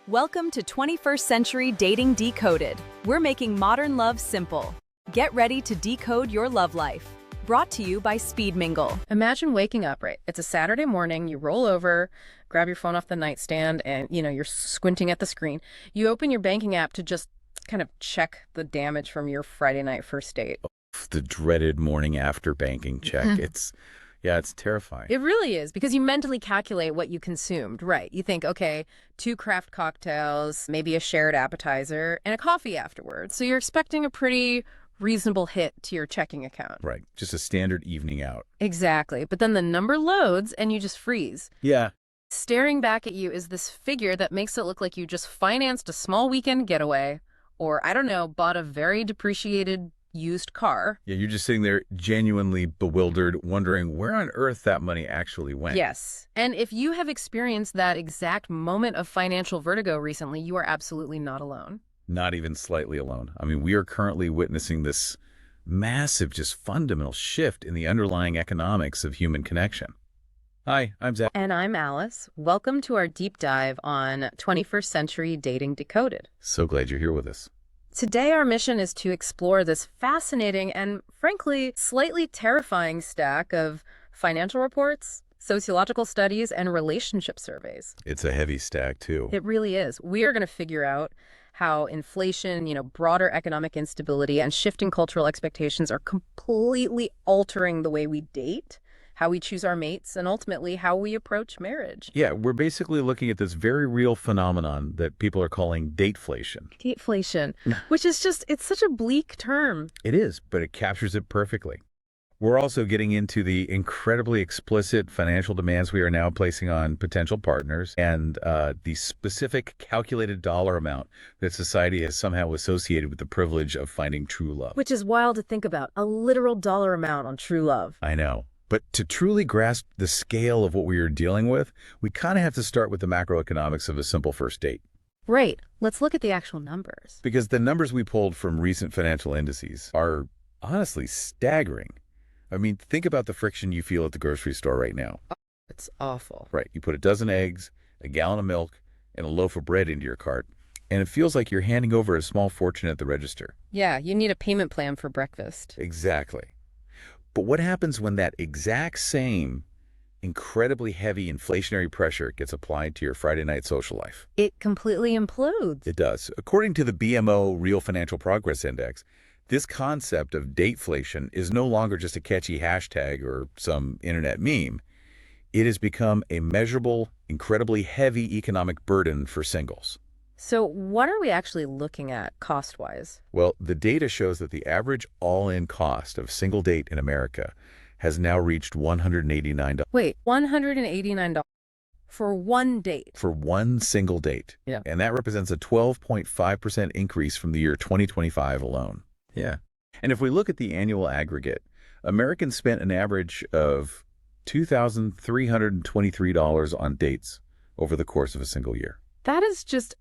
Welcome to 21st Century Dating Decoded. We're making modern love simple. Get ready to decode your love life. Brought to you by Speed Mingle. Imagine waking up, right? It's a Saturday morning, you roll over, grab your phone off the nightstand, and you're squinting at the screen. You open your banking app to just kind of check the damage from your Friday night first date. The dreaded morning after banking check. It's terrifying. It really is, because you mentally calculate what you consumed, right? You think, okay, 2 craft cocktails, maybe a shared appetizer, and a coffee afterwards. So you're expecting a pretty reasonable hit to your checking account. Right. Just a standard evening out. Exactly. But then the number loads and you just freeze. Yeah. Staring back at you is this figure that makes it look like you just financed a small weekend getaway, or, I don't know, bought a very depreciated used car. Yeah, you're just sitting there genuinely bewildered, wondering where on earth that money actually went. Yes. And if you have experienced that exact moment of financial vertigo recently, you are absolutely not alone. Not even slightly alone. I mean, we are currently witnessing this massive, just fundamental shift in the underlying economics of human connection. Hi, I'm Zach. And I'm Alice. Welcome to our deep dive on 21st Century Dating Decoded. So glad you're here with us. Today, our mission is to explore this fascinating and, frankly, slightly terrifying stack of financial reports, sociological studies, and relationship surveys. It's a heavy stack, too. It really is. We are going to figure out how inflation, broader economic instability, and shifting cultural expectations are completely altering the way we date, how we choose our mates, and ultimately how we approach marriage. Yeah, we're basically looking at this very real phenomenon that people are calling dateflation. Dateflation, which is it's such a bleak term. It is, but it captures it perfectly. We're also getting into the incredibly explicit financial demands we are now placing on potential partners and the specific calculated dollar amount that society has somehow associated with the privilege of finding true love. Which is wild to think about, a literal dollar amount on true love. I know. But to truly grasp the scale of what we are dealing with, we kind of have to start with the macroeconomics of a simple first date. Right. Let's look at the actual numbers. Because the numbers we pulled from recent financial indices are honestly staggering. I mean, think about the friction you feel at the grocery store right now. It's awful. Right. You put a dozen eggs, a gallon of milk, and a loaf of bread into your cart, and it feels like you're handing over a small fortune at the register. Yeah, you need a payment plan for breakfast. Exactly. But what happens when that exact same incredibly heavy inflationary pressure gets applied to your Friday night social life? It completely implodes. It does. According to the BMO Real Financial Progress Index, this concept of dateflation is no longer just a catchy hashtag or some internet meme. It has become a measurable, incredibly heavy economic burden for singles. So what are we actually looking at cost-wise? Well, the data shows that the average all-in cost of a single date in America has now reached $189. Wait, $189 for one date? For one single date. Yeah. And that represents a 12.5% increase from the year 2025 alone. Yeah. And if we look at the annual aggregate, Americans spent an average of $2,323 on dates over the course of a single year. That is the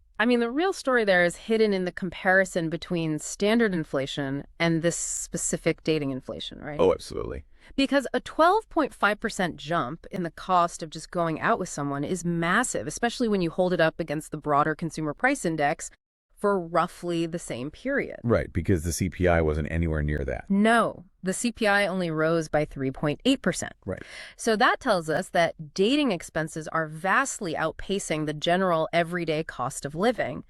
real story there is hidden in the comparison between standard inflation and this specific dating inflation, right? Oh, absolutely. Because a 12.5% jump in the cost of just going out with someone is massive, especially when you hold it up against the broader consumer price index for roughly the same period. Right, because the CPI wasn't anywhere near that. No, the CPI only rose by 3.8%. Right. So that tells us that dating expenses are vastly outpacing the general everyday cost of living.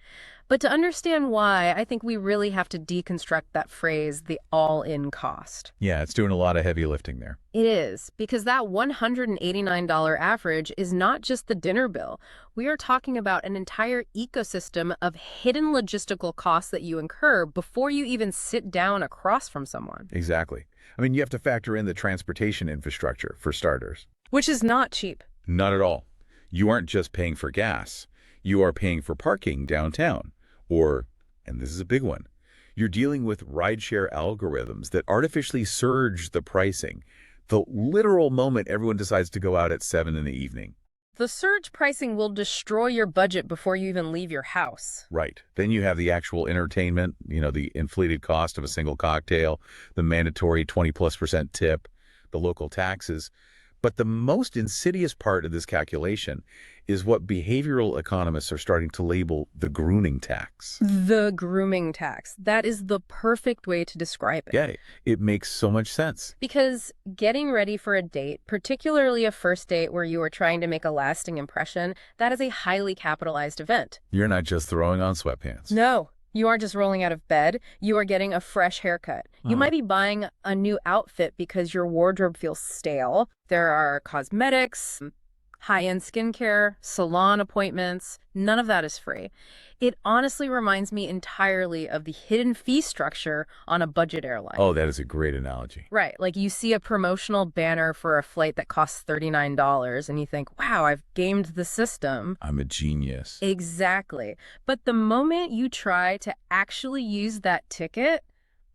But to understand why, I think we really have to deconstruct that phrase, the all-in cost. Yeah, it's doing a lot of heavy lifting there. It is, because that $189 average is not just the dinner bill. We are talking about an entire ecosystem of hidden logistical costs that you incur before you even sit down across from someone. Exactly. I mean, you have to factor in the transportation infrastructure, for starters. Which is not cheap. Not at all. You aren't just paying for gas. You are paying for parking downtown. Or, and this is a big one, you're dealing with rideshare algorithms that artificially surge the pricing the literal moment everyone decides to go out at 7 in the evening. The surge pricing will destroy your budget before you even leave your house. Right. Then you have the actual entertainment, the inflated cost of a single cocktail, the mandatory 20+% tip, the local taxes. But the most insidious part of this calculation is what behavioral economists are starting to label the grooming tax. The grooming tax. That is the perfect way to describe it. Yeah, it makes so much sense. Because getting ready for a date, particularly a first date where you are trying to make a lasting impression, that is a highly capitalized event. You're not just throwing on sweatpants. No, you aren't just rolling out of bed. You are getting a fresh haircut. You might be buying a new outfit because your wardrobe feels stale. There are cosmetics, high-end skincare, salon appointments. None of that is free. It honestly reminds me entirely of the hidden fee structure on a budget airline. Oh, that is a great analogy. Right. Like you see a promotional banner for a flight that costs $39 and you think, wow, I've gamed the system. I'm a genius. Exactly. But the moment you try to actually use that ticket,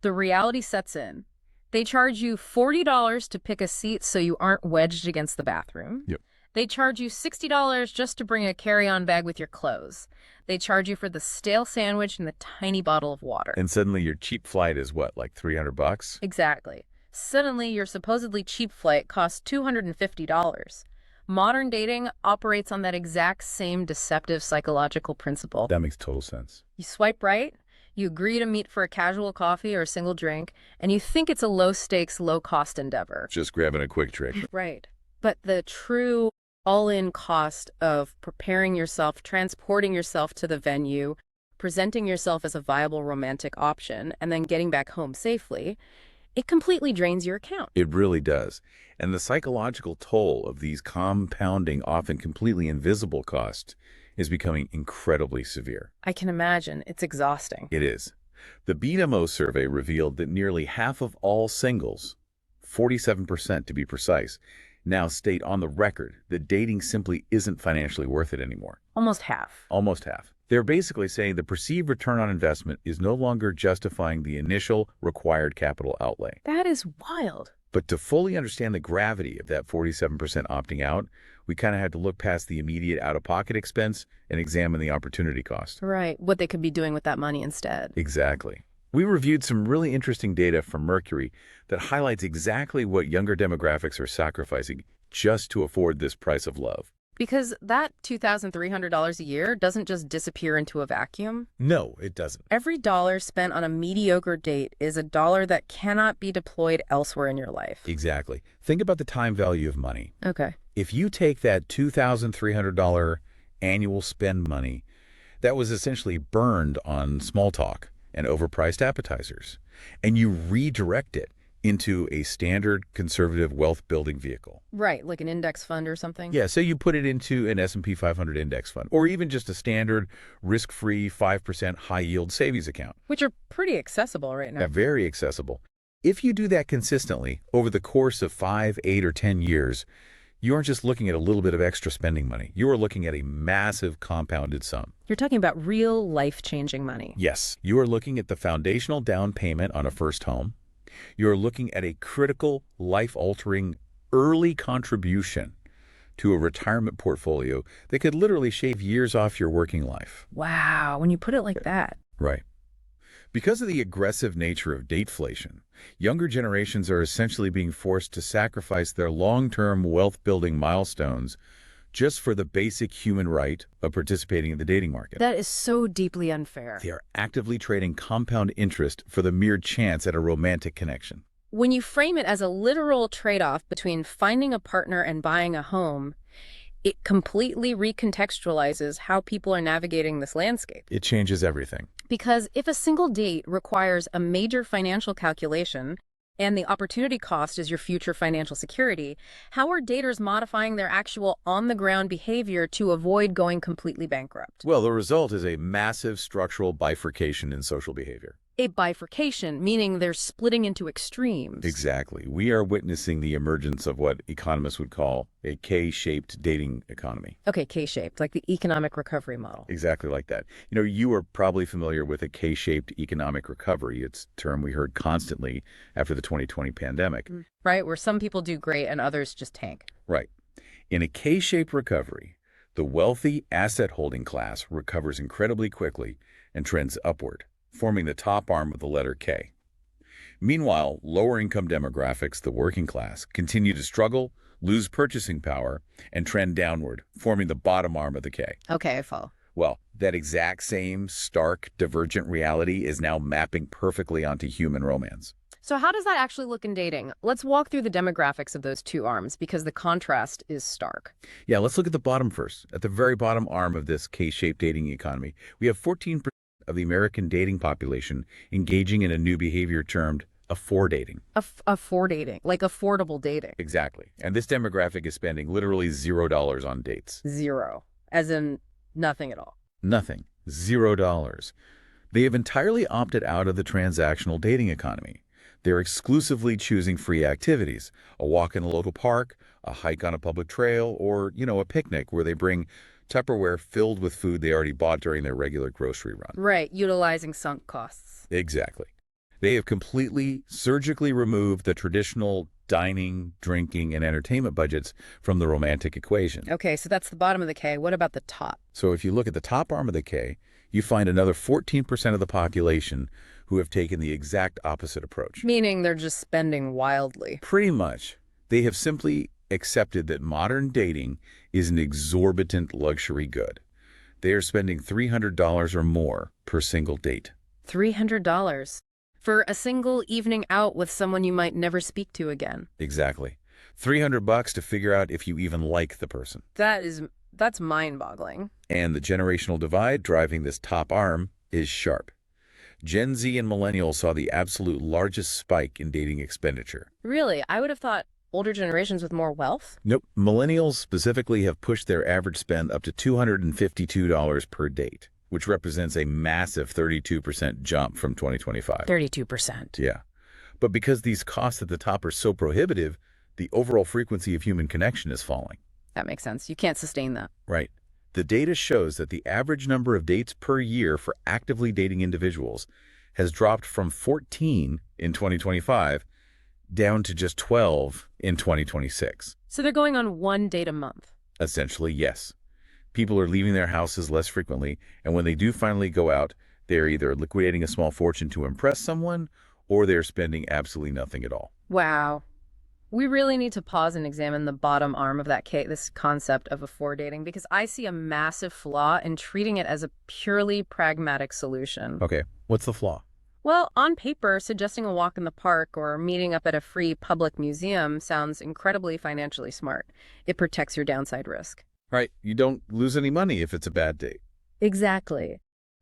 the reality sets in. They charge you $40 to pick a seat so you aren't wedged against the bathroom. Yep. They charge you $60 just to bring a carry-on bag with your clothes. They charge you for the stale sandwich and the tiny bottle of water. And suddenly your cheap flight is what, like $300? Exactly. Suddenly your supposedly cheap flight costs $250. Modern dating operates on that exact same deceptive psychological principle. That makes total sense. You swipe right, you agree to meet for a casual coffee or a single drink, and you think it's a low-stakes, low-cost endeavor. Just grabbing a quick trick. Right. But the true all-in cost of preparing yourself, transporting yourself to the venue, presenting yourself as a viable romantic option, and then getting back home safely, it completely drains your account. It really does. And the psychological toll of these compounding, often completely invisible costs is becoming incredibly severe. I can imagine. It's exhausting. It is. The BMO survey revealed that nearly half of all singles, 47% to be precise, now state on the record that dating simply isn't financially worth it anymore. Almost half. Almost half. They're basically saying the perceived return on investment is no longer justifying the initial required capital outlay. That is wild. But to fully understand the gravity of that 47% opting out, we kind of had to look past the immediate out-of-pocket expense and examine the opportunity cost. Right. What they could be doing with that money instead. Exactly. We reviewed some really interesting data from Mercury that highlights exactly what younger demographics are sacrificing just to afford this price of love. Because that $2,300 a year doesn't just disappear into a vacuum. No, it doesn't. Every dollar spent on a mediocre date is a dollar that cannot be deployed elsewhere in your life. Exactly. Think about the time value of money. Okay. If you take that $2,300 annual spend money that was essentially burned on small talk and overpriced appetizers, and you redirect it into a standard conservative wealth-building vehicle. Right, like an index fund or something? Yeah, so you put it into an S&P 500 index fund, or even just a standard risk-free 5% high-yield savings account. Which are pretty accessible right now. Yeah, very accessible. If you do that consistently over the course of 5, 8, or 10 years, you aren't just looking at a little bit of extra spending money. You are looking at a massive compounded sum. You're talking about real life-changing money. Yes, you are looking at the foundational down payment on a first home. You're looking at a critical, life-altering early contribution to a retirement portfolio that could literally shave years off your working life. Wow, when you put it like that. Right. Because of the aggressive nature of dateflation, younger generations are essentially being forced to sacrifice their long-term wealth-building milestones just for the basic human right of participating in the dating market. That is so deeply unfair. They are actively trading compound interest for the mere chance at a romantic connection. When you frame it as a literal trade-off between finding a partner and buying a home, it completely recontextualizes how people are navigating this landscape. It changes everything. Because if a single date requires a major financial calculation, and the opportunity cost is your future financial security, how are daters modifying their actual on-the-ground behavior to avoid going completely bankrupt? Well, the result is a massive structural bifurcation in social behavior. A bifurcation, meaning they're splitting into extremes. Exactly. We are witnessing the emergence of what economists would call a K-shaped dating economy. Okay, K-shaped, like the economic recovery model. Exactly like that. You know, you are probably familiar with a K-shaped economic recovery. It's a term we heard constantly after the 2020 pandemic. Right, where some people do great and others just tank. Right. In a K-shaped recovery, the wealthy asset-holding class recovers incredibly quickly and trends upward, forming the top arm of the letter K. Meanwhile, lower-income demographics, the working class, continue to struggle, lose purchasing power, and trend downward, forming the bottom arm of the K. Okay, I follow. Well, that exact same stark, divergent reality is now mapping perfectly onto human romance. So how does that actually look in dating? Let's walk through the demographics of those two arms because the contrast is stark. Yeah, let's look at the bottom first. At the very bottom arm of this K-shaped dating economy, we have 14% of the American dating population engaging in a new behavior termed afore-dating. Afore-dating, like affordable dating. Exactly. And this demographic is spending literally $0 on dates. Zero, as in nothing at all. Nothing. $0. They have entirely opted out of the transactional dating economy. They're exclusively choosing free activities, a walk in a local park, a hike on a public trail, or, a picnic where they bring Tupperware filled with food they already bought during their regular grocery run. Right, utilizing sunk costs. Exactly. They have completely, surgically removed the traditional dining, drinking, and entertainment budgets from the romantic equation. Okay, so that's the bottom of the K. What about the top? So if you look at the top arm of the K, you find another 14% of the population who have taken the exact opposite approach. Meaning they're just spending wildly. Pretty much. They have simply accepted that modern dating is an exorbitant luxury good. They are spending $300 or more per single date. $300 for a single evening out with someone you might never speak to again. Exactly. $300 to figure out if you even like the person. That's mind-boggling. And the generational divide driving this top arm is sharp. Gen Z and millennials saw the absolute largest spike in dating expenditure. Really? I would have thought older generations with more wealth? Nope. Millennials specifically have pushed their average spend up to $252 per date, which represents a massive 32% jump from 2025. 32%. Yeah. But because these costs at the top are so prohibitive, the overall frequency of human connection is falling. That makes sense. You can't sustain that. Right. The data shows that the average number of dates per year for actively dating individuals has dropped from 14 in 2025 down to just 12 in 2026. So they're going on one date a month? Essentially, yes. People are leaving their houses less frequently, and when they do finally go out, they're either liquidating a small fortune to impress someone, or they're spending absolutely nothing at all. Wow. We really need to pause and examine the bottom arm of that K, this concept of afore dating, because I see a massive flaw in treating it as a purely pragmatic solution. Okay, what's the flaw? Well, on paper, suggesting a walk in the park or meeting up at a free public museum sounds incredibly financially smart. It protects your downside risk. Right, you don't lose any money if it's a bad date. Exactly.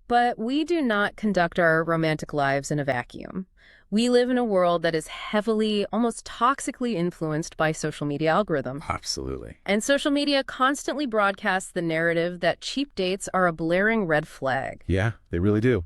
But we do not conduct our romantic lives in a vacuum. We live in a world that is heavily, almost toxically influenced by social media algorithms. Absolutely. And social media constantly broadcasts the narrative that cheap dates are a blaring red flag. Yeah, they really do.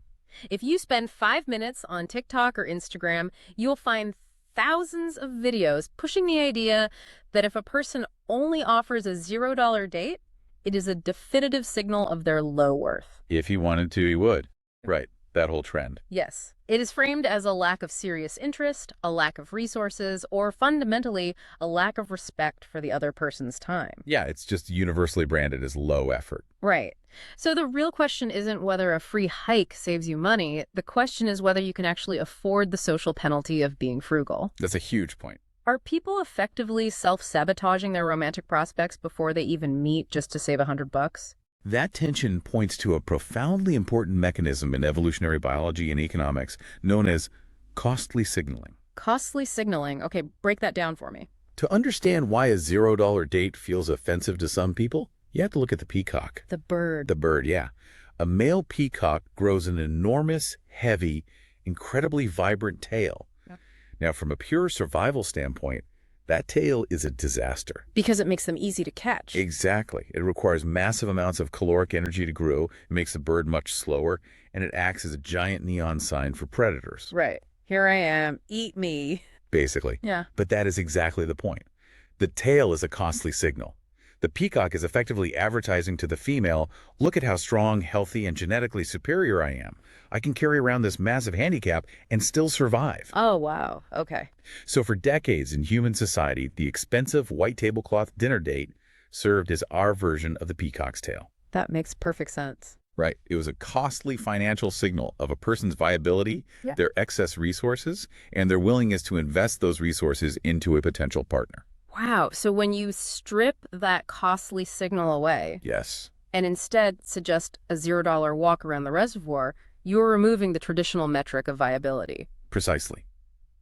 If you spend 5 minutes on TikTok or Instagram, you'll find thousands of videos pushing the idea that if a person only offers a $0 date, it is a definitive signal of their low worth. If he wanted to, he would. Right, that whole trend. Yes. It is framed as a lack of serious interest, a lack of resources, or fundamentally, a lack of respect for the other person's time. Yeah, it's just universally branded as low effort. Right. So the real question isn't whether a free hike saves you money. The question is whether you can actually afford the social penalty of being frugal. That's a huge point. Are people effectively self-sabotaging their romantic prospects before they even meet just to save $100? That tension points to a profoundly important mechanism in evolutionary biology and economics known as costly signaling. Costly signaling. Okay, break that down for me. To understand why a $0 date feels offensive to some people, you have to look at the peacock. The bird. The bird, yeah. A male peacock grows an enormous, heavy, incredibly vibrant tail. Yep. Now, from a pure survival standpoint, that tail is a disaster. Because it makes them easy to catch. Exactly. It requires massive amounts of caloric energy to grow. It makes the bird much slower, and it acts as a giant neon sign for predators. Right. Here I am. Eat me. Basically. Yeah. But that is exactly the point. The tail is a costly signal. The peacock is effectively advertising to the female, look at how strong, healthy, and genetically superior I am. I can carry around this massive handicap and still survive. Oh, wow. Okay. So for decades in human society, the expensive white tablecloth dinner date served as our version of the peacock's tail. That makes perfect sense. Right. It was a costly financial signal of a person's viability, their excess resources, and their willingness to invest those resources into a potential partner. Wow. So when you strip that costly signal away Yes, and instead suggest a $0 walk around the reservoir, you're removing the traditional metric of viability. precisely.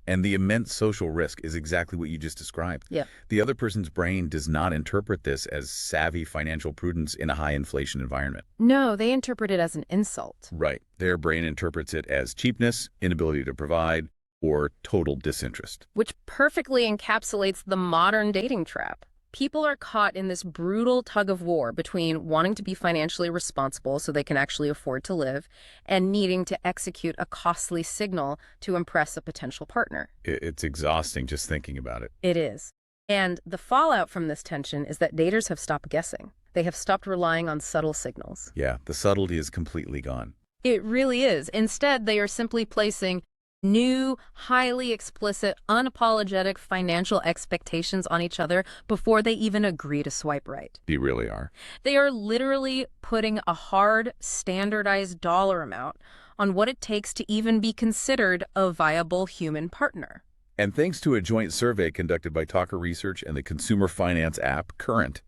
And the immense social risk is exactly what you just described. Yeah. The other person's brain does not interpret this as savvy financial prudence in a high inflation environment. No, they interpret it as an insult. Right. Their brain interprets it as cheapness, inability to provide, or total disinterest. Which perfectly encapsulates the modern dating trap. People are caught in this brutal tug of war between wanting to be financially responsible so they can actually afford to live and needing to execute a costly signal to impress a potential partner. It's exhausting just thinking about it. It is. And the fallout from this tension is that daters have stopped guessing. They have stopped relying on subtle signals. Yeah, the subtlety is completely gone. It really is. Instead, they are simply placing new, highly explicit, unapologetic financial expectations on each other before they even agree to swipe right. They really are. They are literally putting a hard, standardized dollar amount on what it takes to even be considered a viable human partner. And thanks to a joint survey conducted by Talker Research and the consumer finance app Current,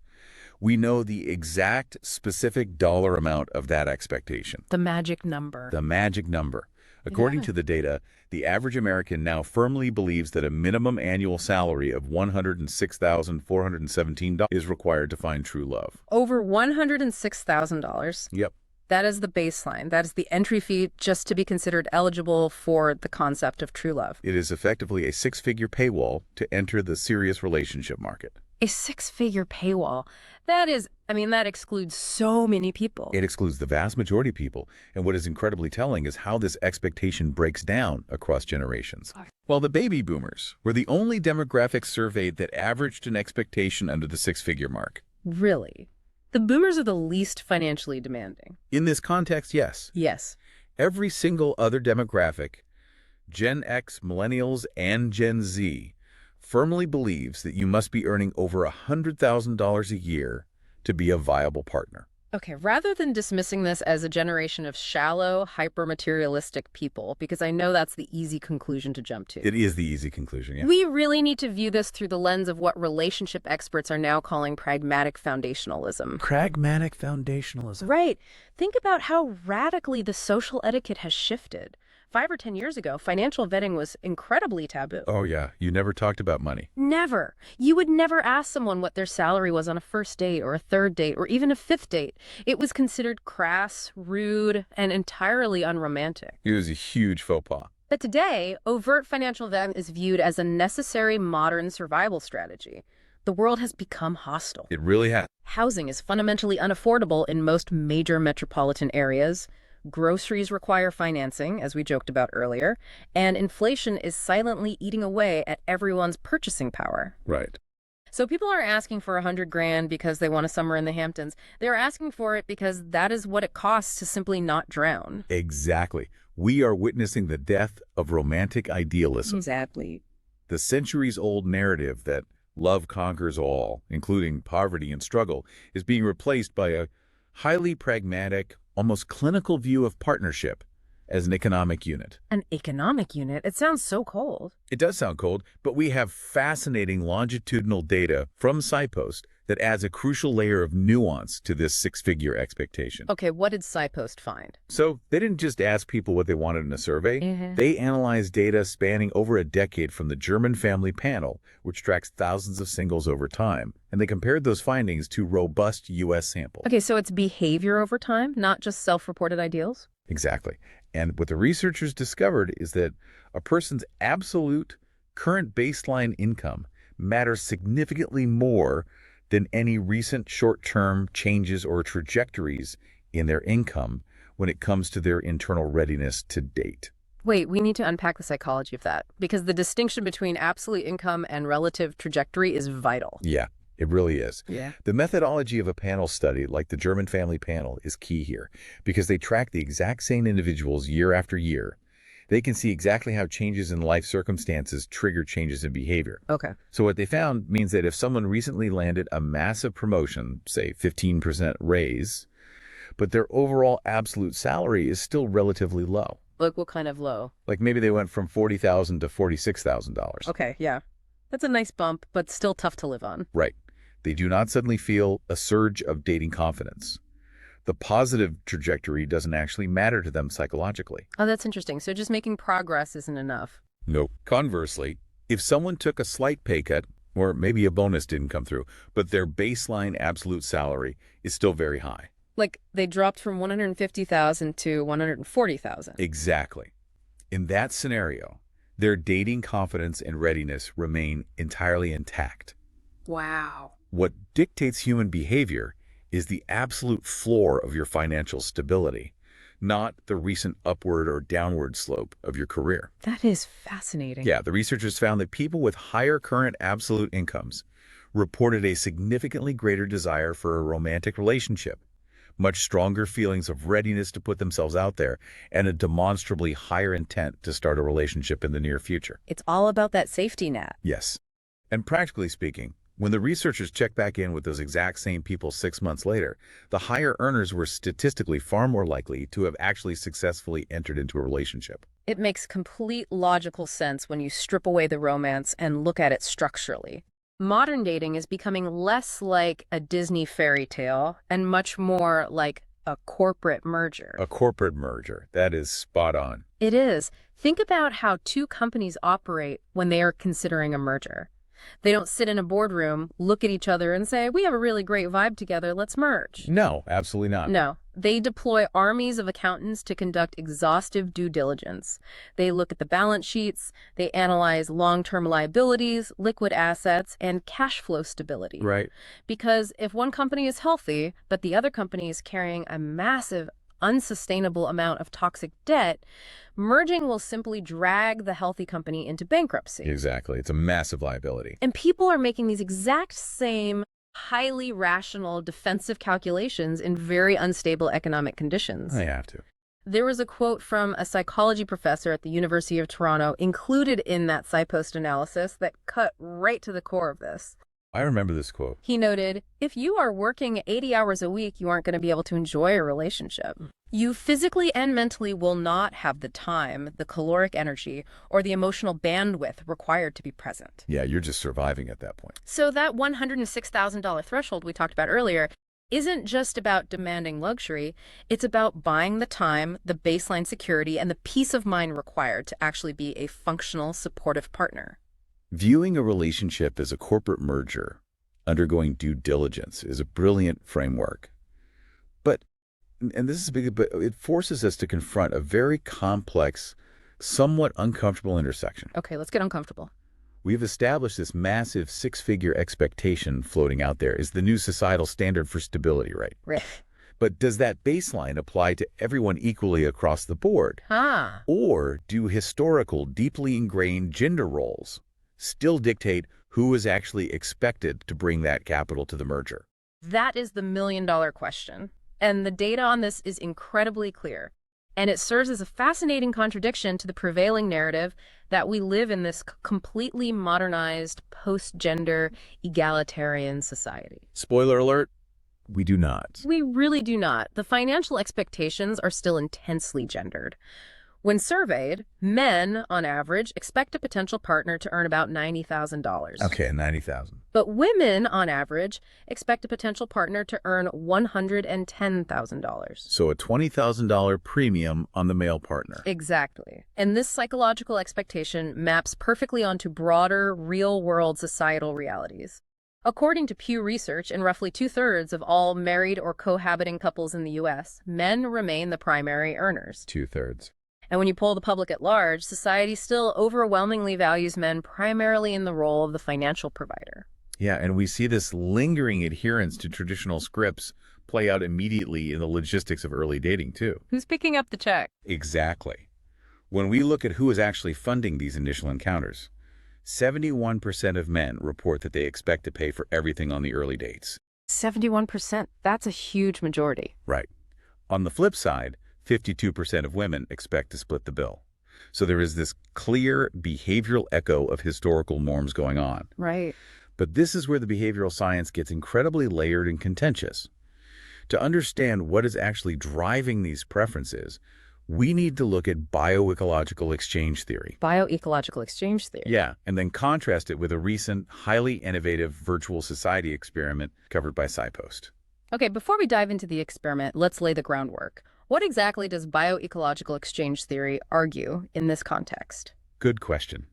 we know the exact specific dollar amount of that expectation. The magic number. The magic number. According to the data, the average American now firmly believes that a minimum annual salary of $106,417 is required to find true love. Over $106,000. Yep. That is the baseline. That is the entry fee just to be considered eligible for the concept of true love. It is effectively a six-figure paywall to enter the serious relationship market. A six-figure paywall. That excludes so many people. It excludes the vast majority of people, and what is incredibly telling is how this expectation breaks down across generations. While the baby boomers were the only demographic surveyed that averaged an expectation under the six-figure mark. Really? The boomers are the least financially demanding. In this context, yes. Yes. Every single other demographic, Gen X, Millennials, and Gen Z, firmly believes that you must be earning over $100,000 a year to be a viable partner. Okay, rather than dismissing this as a generation of shallow, hyper-materialistic people, because I know that's the easy conclusion to jump to. It is the easy conclusion, yeah. We really need to view this through the lens of what relationship experts are now calling pragmatic foundationalism. Pragmatic foundationalism. Right. Think about how radically the social etiquette has shifted. 5 or 10 years ago, financial vetting was incredibly taboo. Oh, yeah. You never talked about money. Never. You would never ask someone what their salary was on a first date or a third date or even a fifth date. It was considered crass, rude, and entirely unromantic. It was a huge faux pas. But today, overt financial vetting is viewed as a necessary modern survival strategy. The world has become hostile. It really has. Housing is fundamentally unaffordable in most major metropolitan areas. Groceries require financing, as we joked about earlier, and inflation is silently eating away at everyone's purchasing power. Right. So people are asking for $100,000 because they want a summer in the Hamptons. They're asking for it because that is what it costs to simply not drown. Exactly. We are witnessing the death of romantic idealism. Exactly. The centuries-old narrative that love conquers all, including poverty and struggle, is being replaced by a highly pragmatic, almost clinical view of partnership as an economic unit. An economic unit? It sounds so cold. It does sound cold, but we have fascinating longitudinal data from SciPost that adds a crucial layer of nuance to this six-figure expectation. Okay, what did SciPost find? So they didn't just ask people what they wanted in a survey. Mm-hmm. They analyzed data spanning over a decade from the German Family Panel, which tracks thousands of singles over time, and they compared those findings to robust U.S. samples. Okay, so it's behavior over time, not just self-reported ideals? Exactly. And what the researchers discovered is that a person's absolute current baseline income matters significantly more than any recent short-term changes or trajectories in their income when it comes to their internal readiness to date. Wait, we need to unpack the psychology of that, because the distinction between absolute income and relative trajectory is vital. Yeah, it really is. Yeah. The methodology of a panel study like the German Family Panel is key here because they track the exact same individuals year after year. They can see exactly how changes in life circumstances trigger changes in behavior. Okay. So what they found means that if someone recently landed a massive promotion, say 15% raise, but their overall absolute salary is still relatively low. Like what kind of low? Like maybe they went from $40,000 to $46,000. Okay, yeah. That's a nice bump, but still tough to live on. Right. They do not suddenly feel a surge of dating confidence. The positive trajectory doesn't actually matter to them psychologically. Oh, that's interesting. So just making progress isn't enough. Nope. Conversely, if someone took a slight pay cut, or maybe a bonus didn't come through, but their baseline absolute salary is still very high. Like they dropped from 150,000 to 140,000. Exactly. In that scenario, their dating confidence and readiness remain entirely intact. Wow. What dictates human behavior is the absolute floor of your financial stability, not the recent upward or downward slope of your career. That is fascinating. Yeah, the researchers found that people with higher current absolute incomes reported a significantly greater desire for a romantic relationship, much stronger feelings of readiness to put themselves out there, and a demonstrably higher intent to start a relationship in the near future. It's all about that safety net. Yes. And practically speaking, when the researchers checked back in with those exact same people 6 months later, the higher earners were statistically far more likely to have actually successfully entered into a relationship. It makes complete logical sense when you strip away the romance and look at it structurally. Modern dating is becoming less like a Disney fairy tale and much more like a corporate merger. A corporate merger. That is spot on. It is. Think about how two companies operate when they are considering a merger. They don't sit in a boardroom, look at each other and say, we have a really great vibe together, let's merge. No, absolutely not. No, they deploy armies of accountants to conduct exhaustive due diligence. They look at the balance sheets, they analyze long-term liabilities, liquid assets, and cash flow stability. Right. Because if one company is healthy, but the other company is carrying a massive, unsustainable amount of toxic debt, merging will simply drag the healthy company into bankruptcy. Exactly. It's a massive liability. And people are making these exact same highly rational defensive calculations in very unstable economic conditions. They have to. There was a quote from a psychology professor at the University of Toronto included in that SciPost analysis that cut right to the core of this. I remember this quote. He noted, if you are working 80 hours a week, you aren't going to be able to enjoy a relationship. You physically and mentally will not have the time, the caloric energy, or the emotional bandwidth required to be present. Yeah, you're just surviving at that point. So that $106,000 threshold we talked about earlier isn't just about demanding luxury. It's about buying the time, the baseline security, and the peace of mind required to actually be a functional, supportive partner. Viewing a relationship as a corporate merger, undergoing due diligence, is a brilliant framework. But, and this is big, but it forces us to confront a very complex, somewhat uncomfortable intersection. Okay, let's get uncomfortable. We've established this massive six-figure expectation floating out there as the new societal standard for stability, right? Right. But does that baseline apply to everyone equally across the board? Or do historical, deeply ingrained gender roles still dictate who is actually expected to bring that capital to the merger? That is the million-dollar question. And the data on this is incredibly clear. And it serves as a fascinating contradiction to the prevailing narrative that we live in this completely modernized, post-gender, egalitarian society. Spoiler alert, we do not. We really do not. The financial expectations are still intensely gendered. When surveyed, men, on average, expect a potential partner to earn about $90,000. Okay, 90,000. But women, on average, expect a potential partner to earn $110,000. So a $20,000 premium on the male partner. Exactly. And this psychological expectation maps perfectly onto broader, real-world societal realities. According to Pew Research, in roughly 2/3 of all married or cohabiting couples in the U.S., men remain the primary earners. 2/3. And when you poll the public at large, society still overwhelmingly values men primarily in the role of the financial provider. Yeah, and we see this lingering adherence to traditional scripts play out immediately in the logistics of early dating, too. Who's picking up the check? Exactly. When we look at who is actually funding these initial encounters, 71% of men report that they expect to pay for everything on the early dates. 71%. That's a huge majority. Right. On the flip side, 52% of women expect to split the bill. So there is this clear behavioral echo of historical norms going on. Right. But this is where the behavioral science gets incredibly layered and contentious. To understand what is actually driving these preferences, We need to look at bioecological exchange theory. Bioecological exchange theory. Yeah, and then contrast it with a recent, highly innovative virtual society experiment covered by SciPost. Okay, before we dive into the experiment, let's lay the groundwork. What exactly does bioecological exchange theory argue in this context? Good question.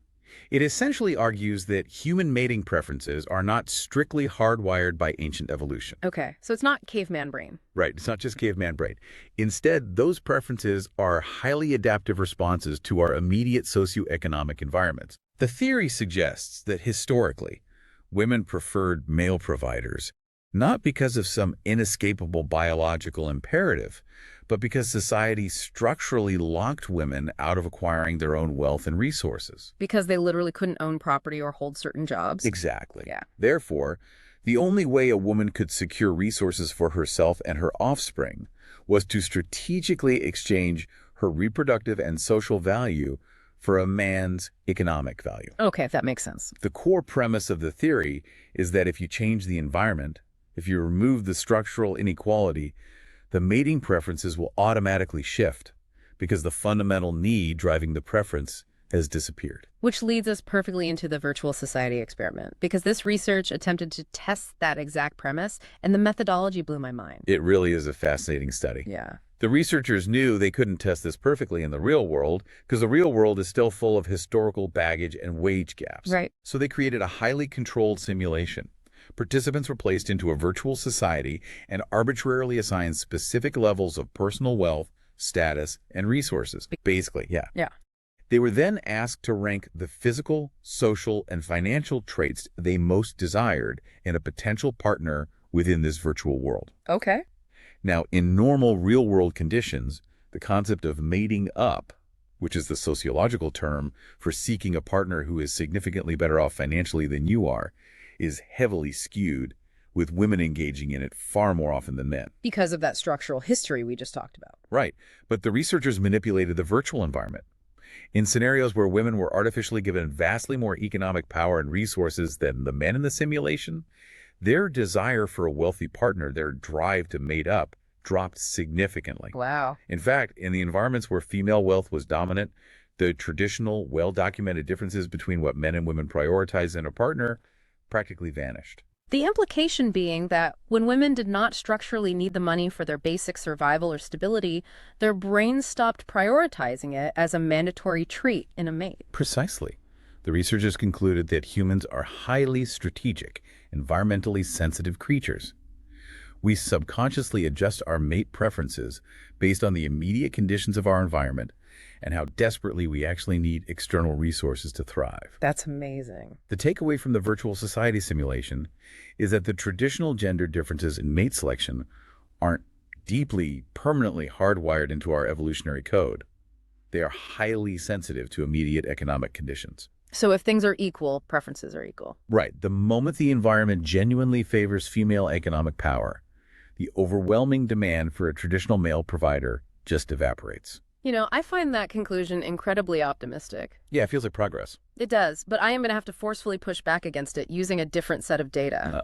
It essentially argues that human mating preferences are not strictly hardwired by ancient evolution. Okay, so it's not caveman brain. Right, it's not just caveman brain. Instead, those preferences are highly adaptive responses to our immediate socioeconomic environments. The theory suggests that historically, women preferred male providers, not because of some inescapable biological imperative, but because society structurally locked women out of acquiring their own wealth and resources. Because they literally couldn't own property or hold certain jobs. Exactly. Yeah. Therefore, the only way a woman could secure resources for herself and her offspring was to strategically exchange her reproductive and social value for a man's economic value. Okay, that makes sense. The core premise of the theory is that if you change the environment, if you remove the structural inequality, the mating preferences will automatically shift because the fundamental need driving the preference has disappeared. Which leads us perfectly into the virtual society experiment, because this research attempted to test that exact premise, and the methodology blew my mind. It really is a fascinating study. Yeah. The researchers knew they couldn't test this perfectly in the real world because the real world is still full of historical baggage and wage gaps. Right. So they created a highly controlled simulation. Participants were placed into a virtual society and arbitrarily assigned specific levels of personal wealth, status, and resources. Basically, yeah. Yeah. They were then asked to rank the physical, social, and financial traits they most desired in a potential partner within this virtual world. Okay. Now, in normal real-world conditions, the concept of mating up, which is the sociological term for seeking a partner who is significantly better off financially than you are, is heavily skewed, with women engaging in it far more often than men. Because of that structural history we just talked about. Right. But the researchers manipulated the virtual environment. In scenarios where women were artificially given vastly more economic power and resources than the men in the simulation, their desire for a wealthy partner, their drive to mate up, dropped significantly. Wow. In fact, in the environments where female wealth was dominant, the traditional, well-documented differences between what men and women prioritize in a partner practically vanished. The implication being that when women did not structurally need the money for their basic survival or stability, their brains stopped prioritizing it as a mandatory treat in a mate. Precisely. The researchers concluded that humans are highly strategic, environmentally sensitive creatures. We subconsciously adjust our mate preferences based on the immediate conditions of our environment and how desperately we actually need external resources to thrive. That's amazing. The takeaway from the virtual society simulation is that the traditional gender differences in mate selection aren't deeply, permanently hardwired into our evolutionary code. They are highly sensitive to immediate economic conditions. So if things are equal, preferences are equal. Right. The moment the environment genuinely favors female economic power, the overwhelming demand for a traditional male provider just evaporates. You know, I find that conclusion incredibly optimistic. Yeah, it feels like progress. It does, but I am going to have to forcefully push back against it using a different set of data.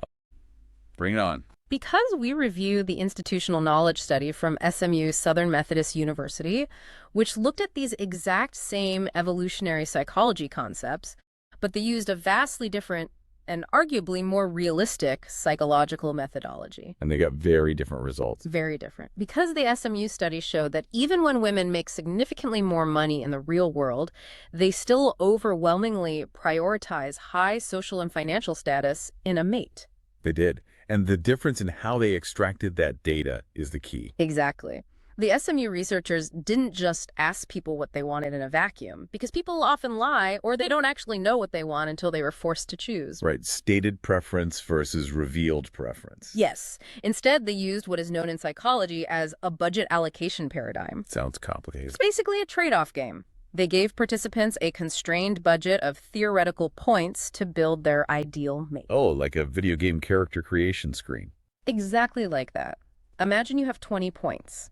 Bring it on. Because we review the institutional knowledge study from SMU Southern Methodist University, which looked at these exact same evolutionary psychology concepts, but they used a vastly different and arguably more realistic psychological methodology. And they got very different results. Very different. Because the SMU study showed that even when women make significantly more money in the real world, they still overwhelmingly prioritize high social and financial status in a mate. They did. And the difference in how they extracted that data is the key. Exactly. The SMU researchers didn't just ask people what they wanted in a vacuum, because people often lie or they don't actually know what they want until they were forced to choose. Right. Stated preference versus revealed preference. Yes. Instead, they used what is known in psychology as a budget allocation paradigm. Sounds complicated. It's basically a trade-off game. They gave participants a constrained budget of theoretical points to build their ideal mate. Oh, like a video game character creation screen. Exactly like that. Imagine you have 20 points.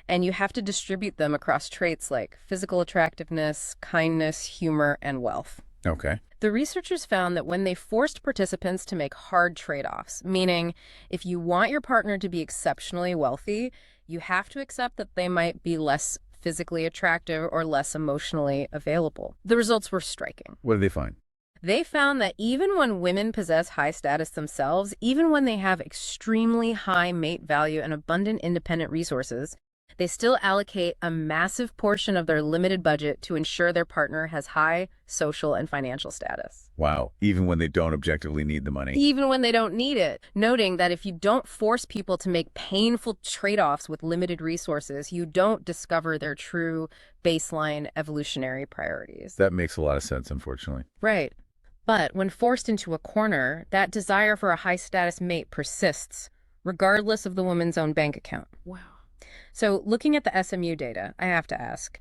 And you have to distribute them across traits like physical attractiveness, kindness, humor, and wealth. Okay. The researchers found that when they forced participants to make hard trade-offs, meaning if you want your partner to be exceptionally wealthy, you have to accept that they might be less physically attractive or less emotionally available. The results were striking. What did they find? They found that even when women possess high status themselves, even when they have extremely high mate value and abundant independent resources, they still allocate a massive portion of their limited budget to ensure their partner has high social and financial status. Wow, even when they don't objectively need the money. Even when they don't need it. Noting that if you don't force people to make painful trade-offs with limited resources, you don't discover their true baseline evolutionary priorities. That makes a lot of sense, unfortunately. Right. But when forced into a corner, that desire for a high-status mate persists, regardless of the woman's own bank account. Wow. So looking at the SMU data, I have to ask,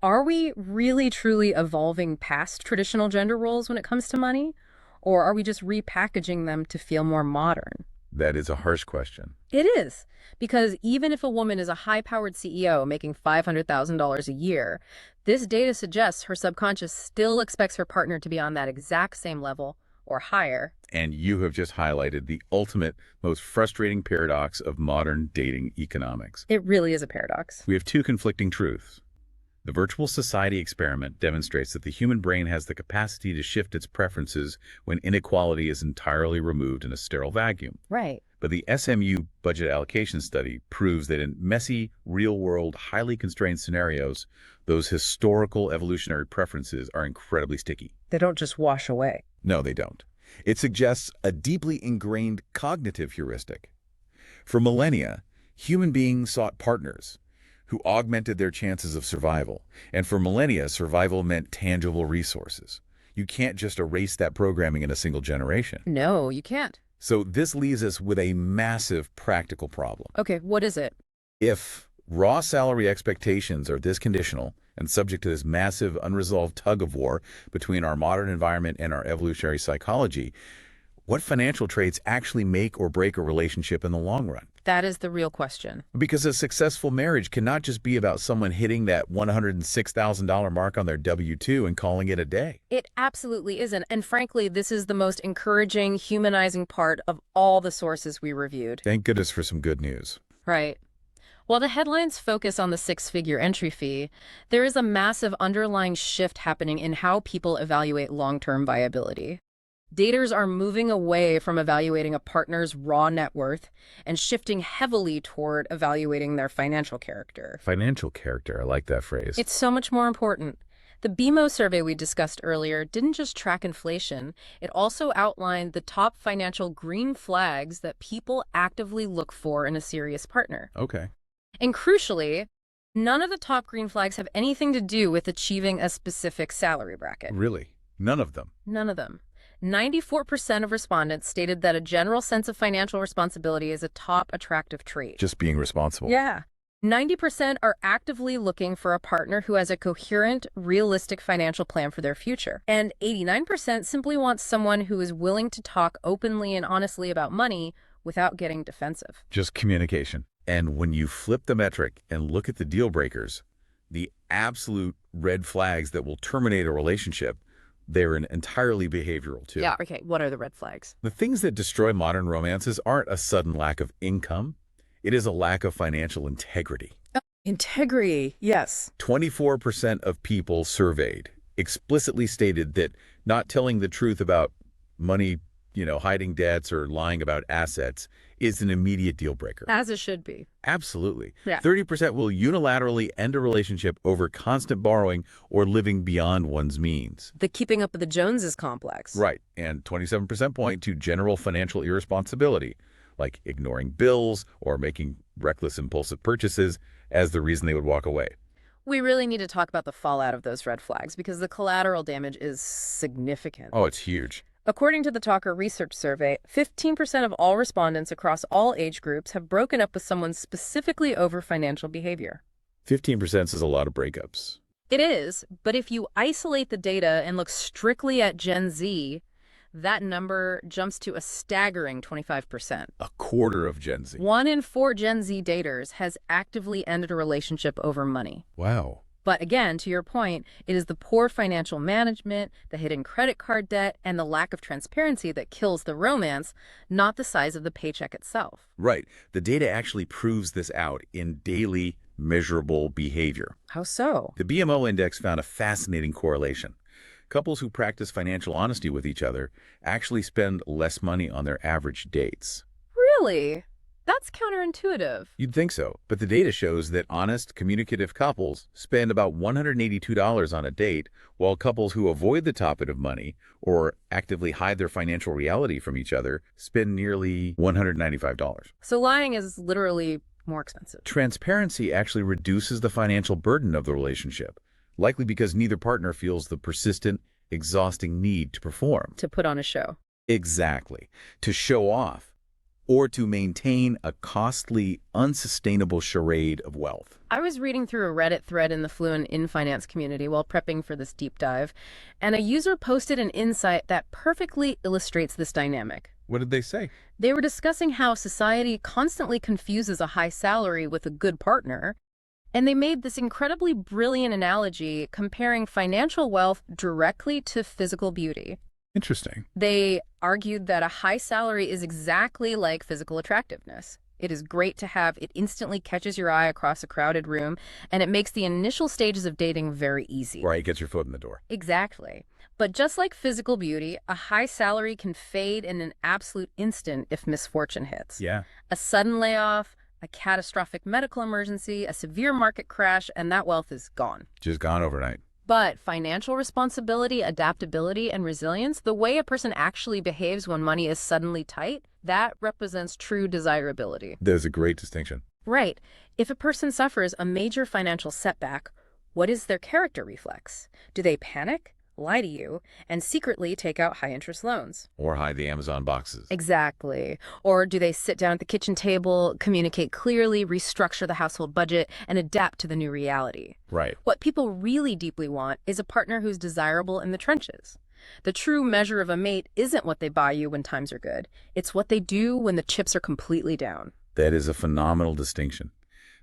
are we really truly evolving past traditional gender roles when it comes to money? Or are we just repackaging them to feel more modern? That is a harsh question. It is, because even if a woman is a high-powered CEO making $500,000 a year, this data suggests her subconscious still expects her partner to be on that exact same level or higher. And you have just highlighted the ultimate, most frustrating paradox of modern dating economics. It really is a paradox. We have two conflicting truths. The virtual society experiment demonstrates that the human brain has the capacity to shift its preferences when inequality is entirely removed in a sterile vacuum. Right. But the SMU budget allocation study proves that in messy, real-world, highly constrained scenarios, those historical evolutionary preferences are incredibly sticky. They don't just wash away. No, they don't. It suggests a deeply ingrained cognitive heuristic. For millennia, human beings sought partners who augmented their chances of survival. And for millennia, survival meant tangible resources. You can't just erase that programming in a single generation. No, you can't. So this leaves us with a massive practical problem. Okay, what is it? If raw salary expectations are this conditional and subject to this massive unresolved tug-of-war between our modern environment and our evolutionary psychology, what financial traits actually make or break a relationship in the long run? That is the real question. Because a successful marriage cannot just be about someone hitting that $106,000 mark on their W-2 and calling it a day. It absolutely isn't. And frankly, this is the most encouraging, humanizing part of all the sources we reviewed. Thank goodness for some good news. Right. While the headlines focus on the six-figure entry fee, there is a massive underlying shift happening in how people evaluate long-term viability. Daters are moving away from evaluating a partner's raw net worth and shifting heavily toward evaluating their financial character. Financial character, I like that phrase. It's so much more important. The BMO survey we discussed earlier didn't just track inflation, it also outlined the top financial green flags that people actively look for in a serious partner. Okay. And crucially, none of the top green flags have anything to do with achieving a specific salary bracket. Really? None of them? None of them. 94% of respondents stated that a general sense of financial responsibility is a top attractive trait. Just being responsible. Yeah. 90% are actively looking for a partner who has a coherent, realistic financial plan for their future. And 89% simply want someone who is willing to talk openly and honestly about money without getting defensive. Just communication. And when you flip the metric and look at the deal breakers, the absolute red flags that will terminate a relationship, they're entirely behavioral, too. Yeah, okay. What are the red flags? The things that destroy modern romances aren't a sudden lack of income. It is a lack of financial integrity. Integrity, yes. 24% of people surveyed explicitly stated that not telling the truth about money, hiding debts or lying about assets is an immediate deal breaker. As it should be. Absolutely. Yeah. 30% will unilaterally end a relationship over constant borrowing or living beyond one's means. The keeping up with the Joneses complex. Right. And 27% point to general financial irresponsibility, like ignoring bills or making reckless impulsive purchases as the reason they would walk away. We really need to talk about the fallout of those red flags because the collateral damage is significant. Oh, it's huge. According to the Talker Research Survey, 15% of all respondents across all age groups have broken up with someone specifically over financial behavior. 15% is a lot of breakups. It is, but if you isolate the data and look strictly at Gen Z, that number jumps to a staggering 25%. A quarter of Gen Z. 1 in 4 Gen Z daters has actively ended a relationship over money. Wow. But again, to your point, it is the poor financial management, the hidden credit card debt, and the lack of transparency that kills the romance, not the size of the paycheck itself. Right. The data actually proves this out in daily measurable behavior. How so? The BMO index found a fascinating correlation. Couples who practice financial honesty with each other actually spend less money on their average dates. Really? That's counterintuitive. You'd think so, but the data shows that honest, communicative couples spend about $182 on a date, while couples who avoid the topic of money or actively hide their financial reality from each other spend nearly $195. So lying is literally more expensive. Transparency actually reduces the financial burden of the relationship, likely because neither partner feels the persistent, exhausting need to perform. To put on a show. Exactly. To show off, or to maintain a costly, unsustainable charade of wealth. I was reading through a Reddit thread in the Fluent in Finance community while prepping for this deep dive, and a user posted an insight that perfectly illustrates this dynamic. What did they say? They were discussing how society constantly confuses a high salary with a good partner, and they made this incredibly brilliant analogy comparing financial wealth directly to physical beauty. Interesting. They argued that a high salary is exactly like physical attractiveness. It is great to have. It instantly catches your eye across a crowded room, and it makes the initial stages of dating very easy. Right, gets your foot in the door. Exactly. But just like physical beauty, a high salary can fade in an absolute instant if misfortune hits. Yeah. A sudden layoff, a catastrophic medical emergency, a severe market crash, and that wealth is gone. Just gone overnight. But financial responsibility, adaptability, and resilience, the way a person actually behaves when money is suddenly tight, that represents true desirability. There's a great distinction. Right. If a person suffers a major financial setback, what is their character reflex? Do they panic, lie to you, and secretly take out high-interest loans? Or hide the Amazon boxes. Exactly. Or do they sit down at the kitchen table, communicate clearly, restructure the household budget, and adapt to the new reality? Right. What people really deeply want is a partner who's desirable in the trenches. The true measure of a mate isn't what they buy you when times are good. It's what they do when the chips are completely down. That is a phenomenal distinction.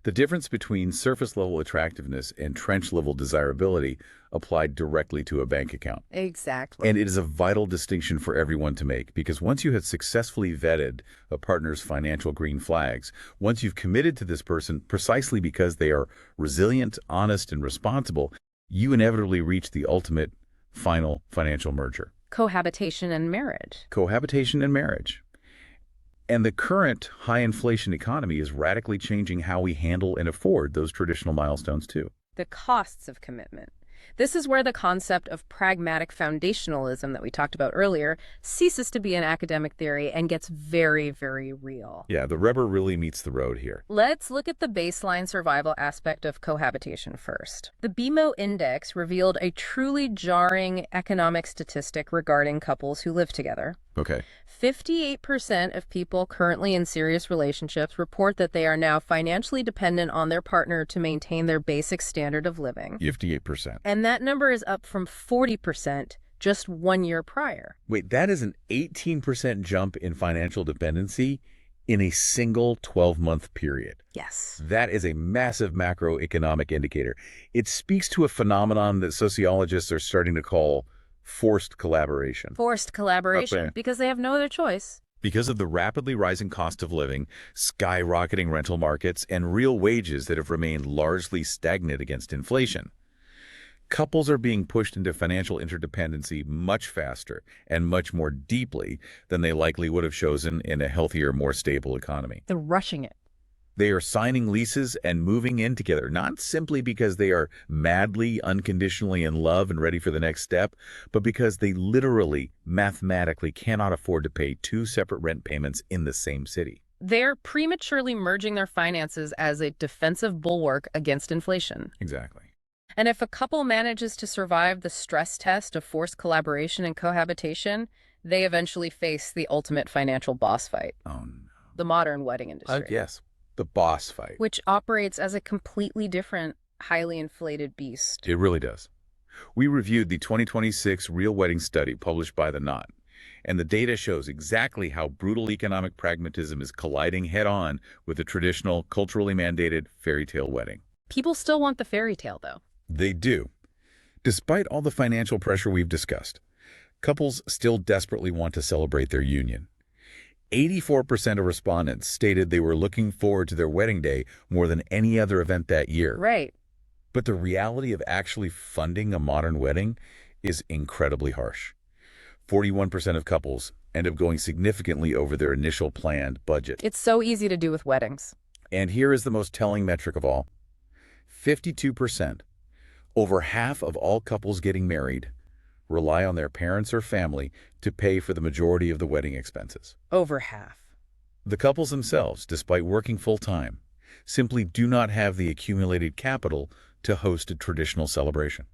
The difference between surface-level attractiveness and trench-level desirability applied directly to a bank account. Exactly. And it is a vital distinction for everyone to make, because once you have successfully vetted a partner's financial green flags, once you've committed to this person precisely because they are resilient, honest, and responsible, you inevitably reach the ultimate, final financial merger. Cohabitation and marriage. Cohabitation and marriage. And the current high inflation economy is radically changing how we handle and afford those traditional milestones too. The costs of commitment. This is where the concept of pragmatic foundationalism that we talked about earlier ceases to be an academic theory and gets very, very real. Yeah, the rubber really meets the road here. Let's look at the baseline survival aspect of cohabitation first. The BMO index revealed a truly jarring economic statistic regarding couples who live together. Okay. 58% of people currently in serious relationships report that they are now financially dependent on their partner to maintain their basic standard of living. 58%. And that number is up from 40% just 1 year prior. Wait, that is an 18% jump in financial dependency in a single 12-month period. Yes. That is a massive macroeconomic indicator. It speaks to a phenomenon that sociologists are starting to call forced collaboration. Forced collaboration, Okay. because they have no other choice. Because of the rapidly rising cost of living, skyrocketing rental markets, and real wages that have remained largely stagnant against inflation, couples are being pushed into financial interdependency much faster and much more deeply than they likely would have chosen in a healthier, more stable economy. They're rushing it. They are signing leases and moving in together, not simply because they are madly, unconditionally in love and ready for the next step, but because they literally, mathematically cannot afford to pay two separate rent payments in the same city. They're prematurely merging their finances as a defensive bulwark against inflation. Exactly. And if a couple manages to survive the stress test of forced collaboration and cohabitation, they eventually face the ultimate financial boss fight. Oh, no. The modern wedding industry. Yes. The boss fight. Which operates as a completely different, highly inflated beast. It really does. We reviewed the 2026 Real Wedding Study published by The Knot, and the data shows exactly how brutal economic pragmatism is colliding head-on with the traditional, culturally mandated fairy tale wedding. People still want the fairy tale, though. They do. Despite all the financial pressure we've discussed, couples still desperately want to celebrate their union. 84% of respondents stated they were looking forward to their wedding day more than any other event that year. Right. But the reality of actually funding a modern wedding is incredibly harsh. 41% of couples end up going significantly over their initial planned budget. It's so easy to do with weddings. And here is the most telling metric of all. 52%, over half of all couples getting married, rely on their parents or family to pay for the majority of the wedding expenses. Over half. The couples themselves, despite working full-time, simply do not have the accumulated capital to host a traditional celebration.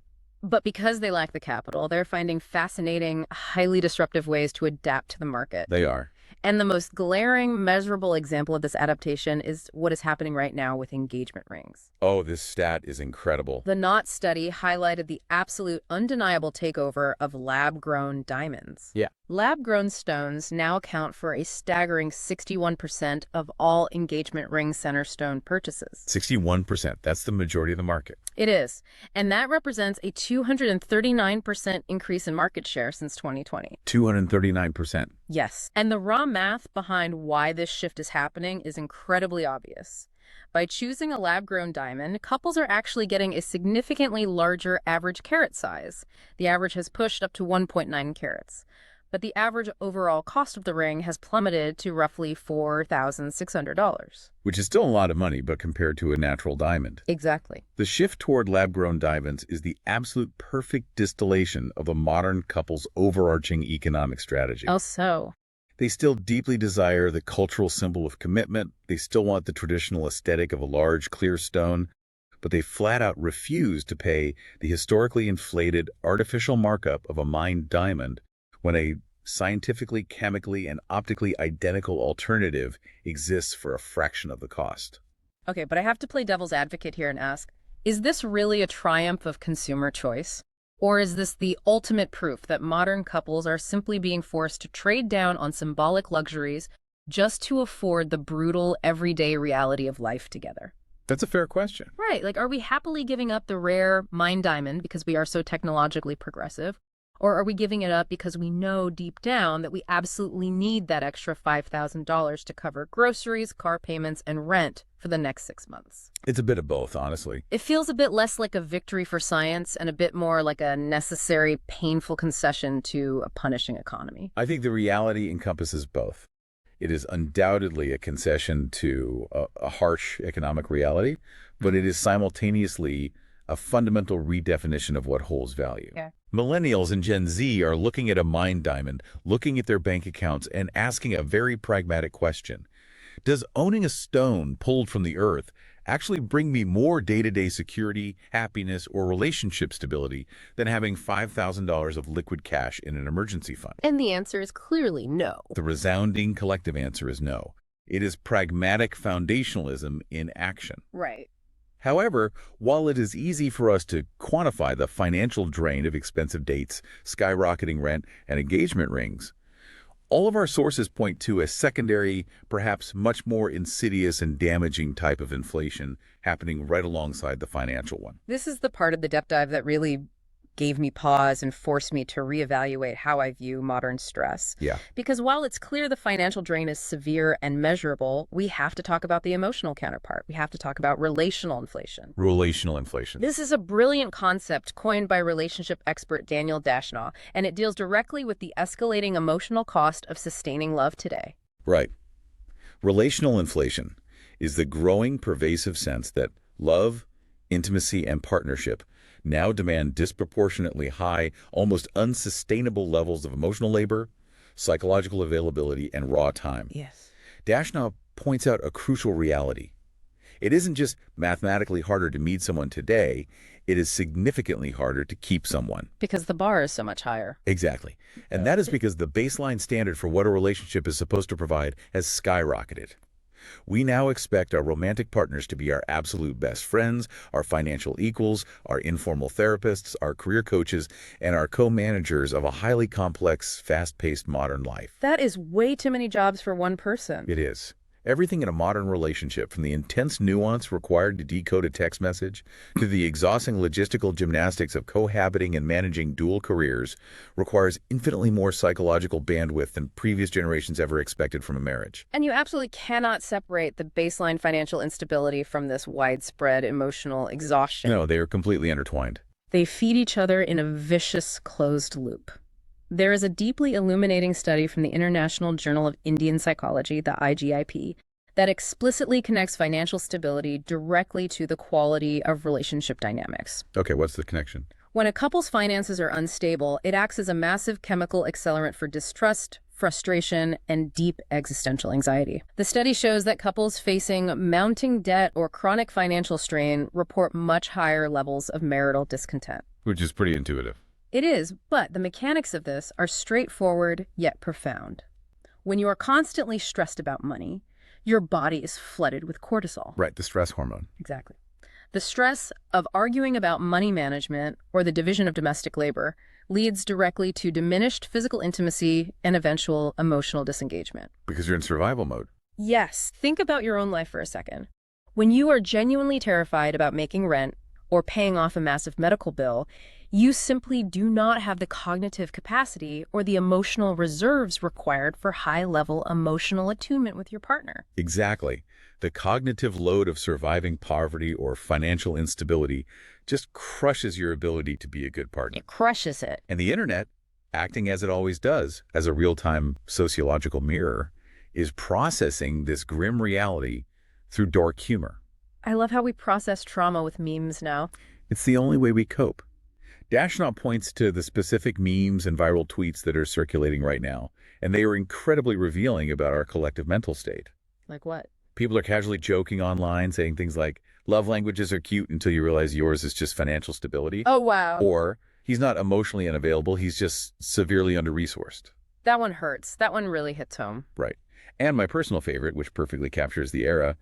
But because they lack the capital, they're finding fascinating, highly disruptive ways to adapt to the market. They are. And the most glaring, measurable example of this adaptation is what is happening right now with engagement rings. Oh, this stat is incredible. The Knot study highlighted the absolute undeniable takeover of lab-grown diamonds. Yeah. Lab-grown stones now account for a staggering 61% of all engagement ring center stone purchases. 61%. That's the majority of the market. It is. And that represents a 239% increase in market share since 2020. 239%. Yes. And the raw math behind why this shift is happening is incredibly obvious. By choosing a lab-grown diamond, couples are actually getting a significantly larger average carat size. The average has pushed up to 1.9 carats. But the average overall cost of the ring has plummeted to roughly $4,600. Which is still a lot of money, but compared to a natural diamond. Exactly. The shift toward lab-grown diamonds is the absolute perfect distillation of a modern couple's overarching economic strategy. Oh, so? They still deeply desire the cultural symbol of commitment. They still want the traditional aesthetic of a large, clear stone. But they flat out refuse to pay the historically inflated artificial markup of a mined diamond when a scientifically, chemically, and optically identical alternative exists for a fraction of the cost. Okay, but I have to play devil's advocate here and ask, is this really a triumph of consumer choice? Or is this the ultimate proof that modern couples are simply being forced to trade down on symbolic luxuries just to afford the brutal, everyday reality of life together? That's a fair question. Right, like are we happily giving up the rare mined diamond because we are so technologically progressive? Or are we giving it up because we know deep down that we absolutely need that extra $5,000 to cover groceries, car payments, and rent for the next 6 months? It's a bit of both, honestly. It feels a bit less like a victory for science and a bit more like a necessary, painful concession to a punishing economy. I think the reality encompasses both. It is undoubtedly a concession to a harsh economic reality, but it is simultaneously a fundamental redefinition of what holds value. Yeah. Millennials and Gen Z are looking at a mined diamond, looking at their bank accounts, and asking a very pragmatic question. Does owning a stone pulled from the earth actually bring me more day-to-day security, happiness, or relationship stability than having $5,000 of liquid cash in an emergency fund? And the answer is clearly no. The resounding collective answer is no. It is pragmatic foundationalism in action. Right. However, while it is easy for us to quantify the financial drain of expensive dates, skyrocketing rent, and engagement rings, all of our sources point to a secondary, perhaps much more insidious and damaging type of inflation happening right alongside the financial one. This is the part of the depth dive that really gave me pause and forced me to reevaluate how I view modern stress. Yeah. Because while it's clear the financial drain is severe and measurable, we have to talk about the emotional counterpart. We have to talk about relational inflation. Relational inflation. This is a brilliant concept coined by relationship expert Daniel Dashnaw, and it deals directly with the escalating emotional cost of sustaining love today. Right. Relational inflation is the growing, pervasive sense that love, intimacy, and partnership now demand disproportionately high, almost unsustainable levels of emotional labor, psychological availability, and raw time. Yes. Dashnaw points out a crucial reality. It isn't just mathematically harder to meet someone today, it is significantly harder to keep someone. Because the bar is so much higher. Exactly. And that is because the baseline standard for what a relationship is supposed to provide has skyrocketed. We now expect our romantic partners to be our absolute best friends, our financial equals, our informal therapists, our career coaches, and our co-managers of a highly complex, fast-paced modern life. That is way too many jobs for one person. It is. Everything in a modern relationship, from the intense nuance required to decode a text message to the exhausting logistical gymnastics of cohabiting and managing dual careers, requires infinitely more psychological bandwidth than previous generations ever expected from a marriage. And you absolutely cannot separate the baseline financial instability from this widespread emotional exhaustion. No, they are completely intertwined. They feed each other in a vicious closed loop. There is a deeply illuminating study from the International Journal of Indian Psychology, the IGIP, that explicitly connects financial stability directly to the quality of relationship dynamics. Okay, what's the connection? When a couple's finances are unstable, it acts as a massive chemical accelerant for distrust, frustration, and deep existential anxiety. The study shows that couples facing mounting debt or chronic financial strain report much higher levels of marital discontent. Which is pretty intuitive. It is, but the mechanics of this are straightforward yet profound. When you are constantly stressed about money, your body is flooded with cortisol. Right, the stress hormone. Exactly. The stress of arguing about money management or the division of domestic labor leads directly to diminished physical intimacy and eventual emotional disengagement. Because you're in survival mode. Yes, think about your own life for a second. When you are genuinely terrified about making rent or paying off a massive medical bill, you simply do not have the cognitive capacity or the emotional reserves required for high-level emotional attunement with your partner. Exactly. The cognitive load of surviving poverty or financial instability just crushes your ability to be a good partner. It crushes it. And the internet, acting as it always does, as a real-time sociological mirror, is processing this grim reality through dark humor. I love how we process trauma with memes now. It's the only way we cope. Dashnaw points to the specific memes and viral tweets that are circulating right now, and they are incredibly revealing about our collective mental state. Like what? People are casually joking online, saying things like, love languages are cute until you realize yours is just financial stability. Oh, wow. Or, he's not emotionally unavailable, he's just severely under-resourced. That one hurts. That one really hits home. Right. And my personal favorite, which perfectly captures the era,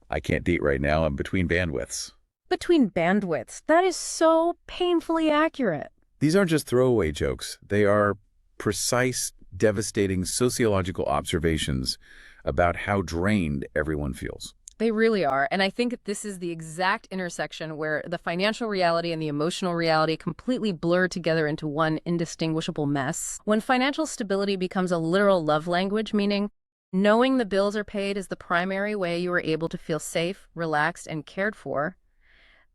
I can't date right now, I'm between bandwidths. Between bandwidths. That is so painfully accurate. These aren't just throwaway jokes. They are precise, devastating sociological observations about how drained everyone feels. They really are. And I think this is the exact intersection where the financial reality and the emotional reality completely blur together into one indistinguishable mess. When financial stability becomes a literal love language, meaning knowing the bills are paid is the primary way you are able to feel safe, relaxed, and cared for,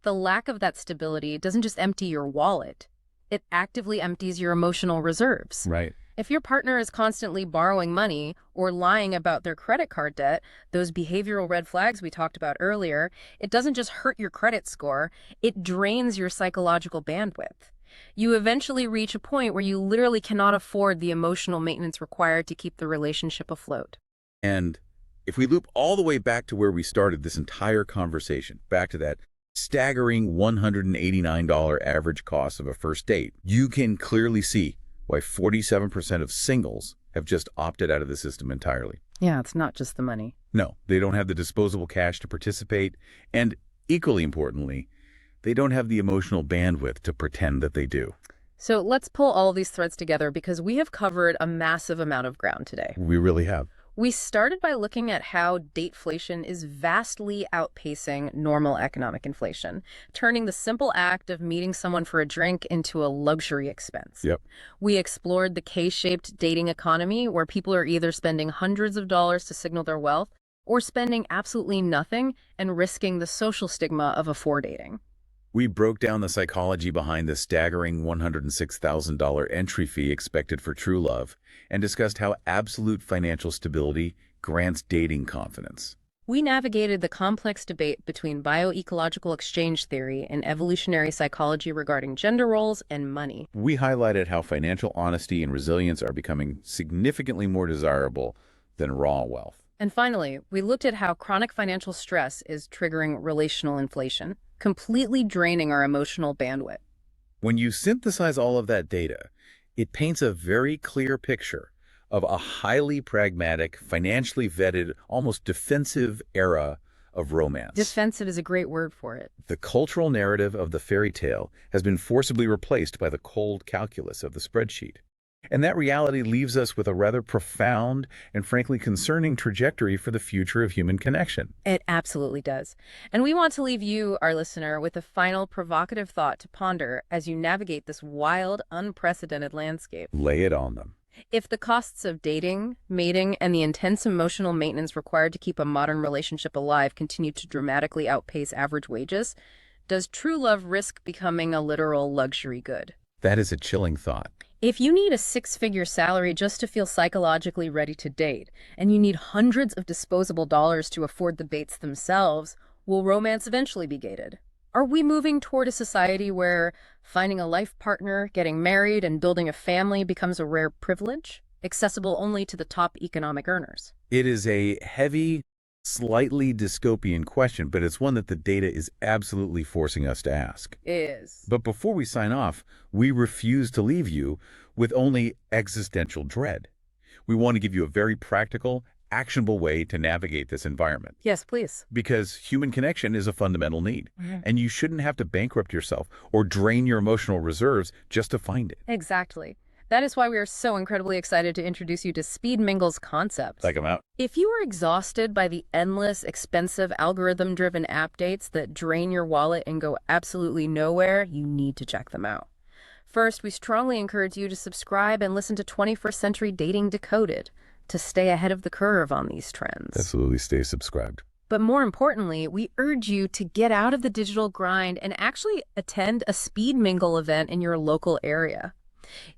the lack of that stability doesn't just empty your wallet. It actively empties your emotional reserves. Right. If your partner is constantly borrowing money or lying about their credit card debt, those behavioral red flags we talked about earlier, it doesn't just hurt your credit score, it drains your psychological bandwidth. You eventually reach a point where you literally cannot afford the emotional maintenance required to keep the relationship afloat. And if we loop all the way back to where we started this entire conversation, back to that staggering $189 average cost of a first date, you can clearly see why 47% of singles have just opted out of the system entirely. Yeah, it's not just the money. No, they don't have the disposable cash to participate, and equally importantly, they don't have the emotional bandwidth to pretend that they do. So let's pull all of these threads together because we have covered a massive amount of ground today. We really have. We started by looking at how dateflation is vastly outpacing normal economic inflation, turning the simple act of meeting someone for a drink into a luxury expense. Yep. We explored the K-shaped dating economy, where people are either spending hundreds of dollars to signal their wealth or spending absolutely nothing and risking the social stigma of dating. We broke down the psychology behind the staggering $106,000 entry fee expected for true love and discussed how absolute financial stability grants dating confidence. We navigated the complex debate between bioecological exchange theory and evolutionary psychology regarding gender roles and money. We highlighted how financial honesty and resilience are becoming significantly more desirable than raw wealth. And finally, we looked at how chronic financial stress is triggering relational inflation, completely draining our emotional bandwidth. When you synthesize all of that data, it paints a very clear picture of a highly pragmatic, financially vetted, almost defensive era of romance. Defensive is a great word for it. The cultural narrative of the fairy tale has been forcibly replaced by the cold calculus of the spreadsheet. And that reality leaves us with a rather profound and frankly concerning trajectory for the future of human connection. It absolutely does. And we want to leave you, our listener, with a final provocative thought to ponder as you navigate this wild, unprecedented landscape. Lay it on them. If the costs of dating, mating, and the intense emotional maintenance required to keep a modern relationship alive continue to dramatically outpace average wages, does true love risk becoming a literal luxury good? That is a chilling thought. If you need a six-figure salary just to feel psychologically ready to date, and you need hundreds of disposable dollars to afford the baits themselves, will romance eventually be gated? Are we moving toward a society where finding a life partner, getting married, and building a family becomes a rare privilege, accessible only to the top economic earners? It is a heavy, slightly dystopian question, but it's one that the data is absolutely forcing us to ask. Is. But before we sign off, we refuse to leave you with only existential dread. We want to give you a very practical, actionable way to navigate this environment. Yes, please. Because human connection is a fundamental need, and you shouldn't have to bankrupt yourself or drain your emotional reserves just to find it. Exactly. That is why we are so incredibly excited to introduce you to Speed Mingle's concepts. Like them out. If you are exhausted by the endless, expensive, algorithm-driven app dates that drain your wallet and go absolutely nowhere, you need to check them out. First, we strongly encourage you to subscribe and listen to 21st Century Dating Decoded to stay ahead of the curve on these trends. Absolutely stay subscribed. But more importantly, we urge you to get out of the digital grind and actually attend a Speed Mingle event in your local area.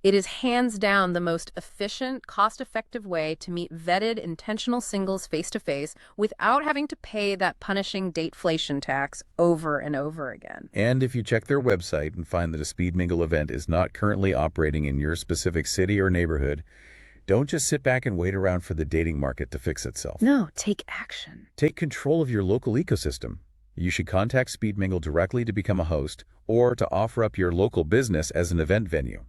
It is hands down the most efficient, cost-effective way to meet vetted, intentional singles face-to-face without having to pay that punishing dateflation tax over and over again. And if you check their website and find that a Speed Mingle event is not currently operating in your specific city or neighborhood, don't just sit back and wait around for the dating market to fix itself. No, take action. Take control of your local ecosystem. You should contact Speed Mingle directly to become a host or to offer up your local business as an event venue.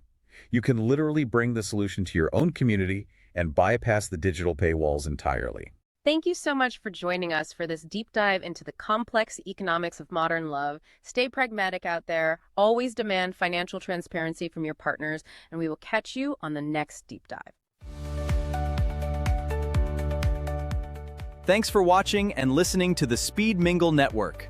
You can literally bring the solution to your own community and bypass the digital paywalls entirely. Thank you so much for joining us for this deep dive into the complex economics of modern love. Stay pragmatic out there. Always demand financial transparency from your partners, and we will catch you on the next deep dive. Thanks for watching and listening to the Speed Mingle Network.